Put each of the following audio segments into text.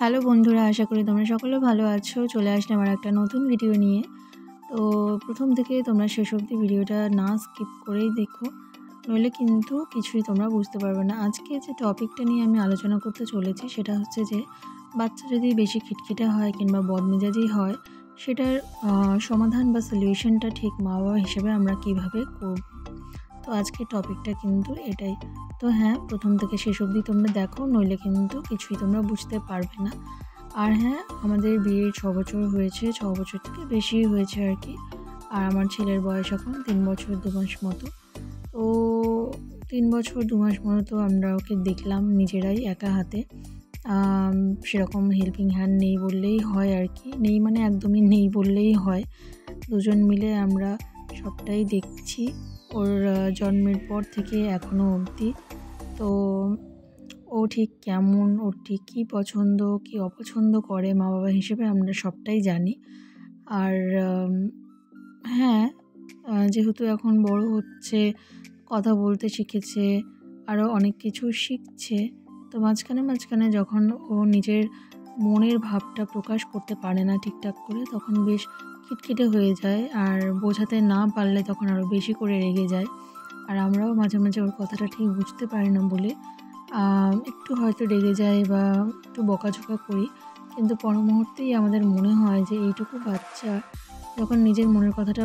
Hello বন্ধুরা, আশা করি তোমরা সকলে ভালো আছো। চলে আসলাম আর একটা নতুন ভিডিও নিয়ে। তো প্রথম থেকে তোমরা শেষ অবধি ভিডিওটা না স্কিপ করেই দেখো, নইলে কিন্তু কিছুই তোমরা বুঝতে পারবে না। আজকে যে টপিকটা নিয়ে আমি আলোচনা করতে চলেছি সেটা হচ্ছে যে বাচ্চা যদি বেশি খিটখিটে হয় কিংবা বদমেজাজি হয়, সেটার সমাধান বা সলিউশনটা ঠিক মা বাবা হিসেবে আমরা কীভাবে করব। তো আজকের টপিকটা কিন্তু এটাই। তো হ্যাঁ, প্রথম থেকে শেষ অবধি তোমরা দেখো, নইলে কিন্তু কিছুই তোমরা বুঝতে পারবে না। আর হ্যাঁ, আমাদের বিয়ের 6 বছর হয়েছে, 6 বছর থেকে বেশি হয়েছে আর কি। আর আমার ছেলের বয়স এখন 3 বছর 2 মাস মতো। তো 3 বছর 2 মাস মতো আমরা ওকে দেখলাম নিজেরাই একা হাতে। সেরকম হেল্পিং হ্যান্ড নেই বললেই হয় আর কি। নেই মানে একদমই নেই বললেই হয়। দুজন মিলে আমরা সবটাই দেখছি ওর জন্মের পর থেকে এখনও অবধি। তো ও ঠিক কেমন, ওর ঠিক কী পছন্দ কী অপছন্দ করে মা বাবা হিসেবে আমরা সবটাই জানি। আর হ্যাঁ, যেহেতু এখন বড় হচ্ছে, কথা বলতে শিখেছে, আরও অনেক কিছু শিখছে। তো মাঝখানে যখন ও নিজের মনের ভাবটা প্রকাশ করতে পারে না ঠিকঠাক করে, তখন বেশ খিটখিটে হয়ে যায়। আর বোঝাতে না পারলে তখন আরও বেশি করে রেগে যায়। আর আমরাও মাঝে মাঝে ওর কথাটা ঠিক বুঝতে পারি না বলে একটু হয়তো রেগে যাই বা একটু বকাঝকা করি। কিন্তু পর মুহূর্তেই আমাদের মনে হয় যে এইটুকু বাচ্চা যখন নিজের মনের কথাটা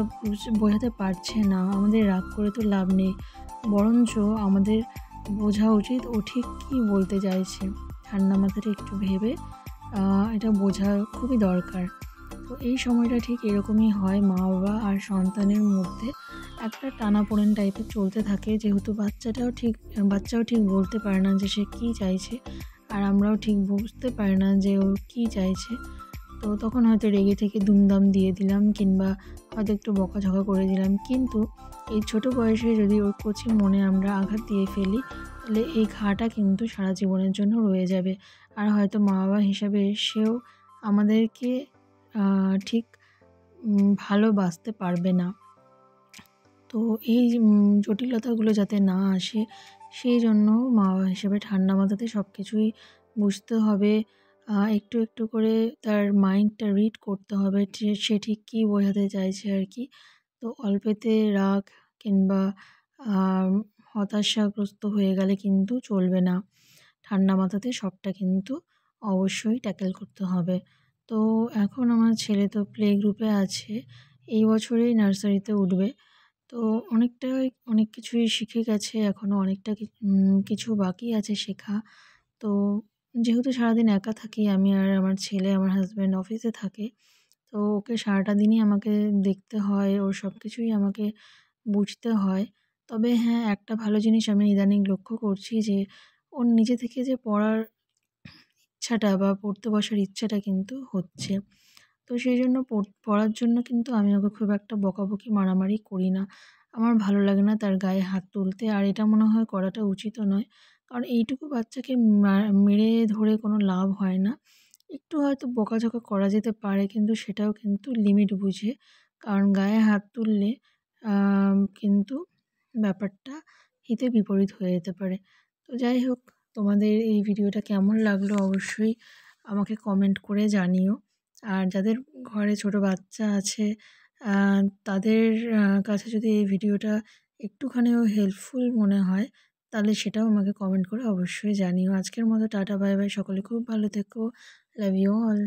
বোঝাতে পারছে না, আমাদের রাগ করে তো লাভ নেই। বরঞ্চ আমাদের বোঝা উচিত ও ঠিক কী বলতে চাইছে। ঠান্ডা মাথাটা একটু ভেবে এটা বোঝা খুবই দরকার। তো এই সময়টা ঠিক এরকমই হয়, মা বাবা আর সন্তানের মধ্যে একটা টানাপোড়েন টাইপের চলতে থাকে। যেহেতু বাচ্চাও ঠিক বলতে পারে না যে সে কী চাইছে, আর আমরাও ঠিক বুঝতে পারি না যে ও কী চাইছে। তো তখন হয়তো রেগে থেকে দুমদাম দিয়ে দিলাম, কিংবা হয়তো একটু বকাঝকা করে দিলাম। কিন্তু এই ছোট বয়সে যদি ওর কচি মনে আমরা আঘাত দিয়ে ফেলি, তাহলে এই ঘাটা কিন্তু সারা জীবনের জন্য রয়ে যাবে। আর হয়তো মা বাবা হিসাবে সেও আমাদেরকে ঠিক ভালোবাসতে পারবে না। তো এই জটিলতাগুলো যাতে না আসে, সেই জন্য মা বাবা হিসেবে ঠান্ডা মাথাতে সব কিছুই বুঝতে হবে। একটু একটু করে তার মাইন্ডটা রিড করতে হবে, সে ঠিক কী বোঝাতে চাইছে আর কি। তো অল্পেতে রাগ কিংবা হতাশাগ্রস্ত হয়ে গেলে কিন্তু চলবে না। ঠান্ডা মাথাতে সবটা কিন্তু অবশ্যই ট্যাকেল করতে হবে। তো এখন আমার ছেলে তো প্লে গ্রুপে আছে, এই বছরেই নার্সারিতে উঠবে। তো অনেক কিছুই শিখে গেছে, এখনও অনেকটা কিছু বাকি আছে শেখা। তো যেহেতু সারাদিন একা থাকি আমি, আর আমার ছেলে, আমার হাজব্যান্ড অফিসে থাকে, তো ওকে সারাটা দিনই আমাকে দেখতে হয়, ওর সব কিছুই আমাকে বুঝতে হয়। তবে হ্যাঁ, একটা ভালো জিনিস আমি ইদানিং লক্ষ্য করছি যে ওর নিজে থেকে যে পড়ার ইচ্ছাটা বা পড়তে বসার ইচ্ছাটা কিন্তু হচ্ছে। তো সেই জন্য পড়ার জন্য কিন্তু আমি ওকে খুব একটা বকাবকি মারামারি করি না। আমার ভালো লাগে না তার গায়ে হাত তুলতে, আর এটা মনে হয় করাটা উচিতও নয়। কারণ এইটুকু বাচ্চাকে মেরে ধরে কোনো লাভ হয় না। একটু হয়তো বকাঝকা করা যেতে পারে, কিন্তু সেটাও কিন্তু লিমিট বুঝে। কারণ গায়ে হাত তুললে কিন্তু ব্যাপারটা হিতে বিপরীত হয়ে যেতে পারে। তো যাই হোক, তোমাদের এই ভিডিওটা কেমন লাগলো অবশ্যই আমাকে কমেন্ট করে জানিও। আর যাদের ঘরে ছোট বাচ্চা আছে, তাদের কাছে যদি এই ভিডিওটা একটুখানিও হেল্পফুল মনে হয়, তাহলে সেটাও আমাকে কমেন্ট করে অবশ্যই জানিও। আজকের মতো টাটা, বাই বাই। সকলে খুব ভালো থেকো। Love you all.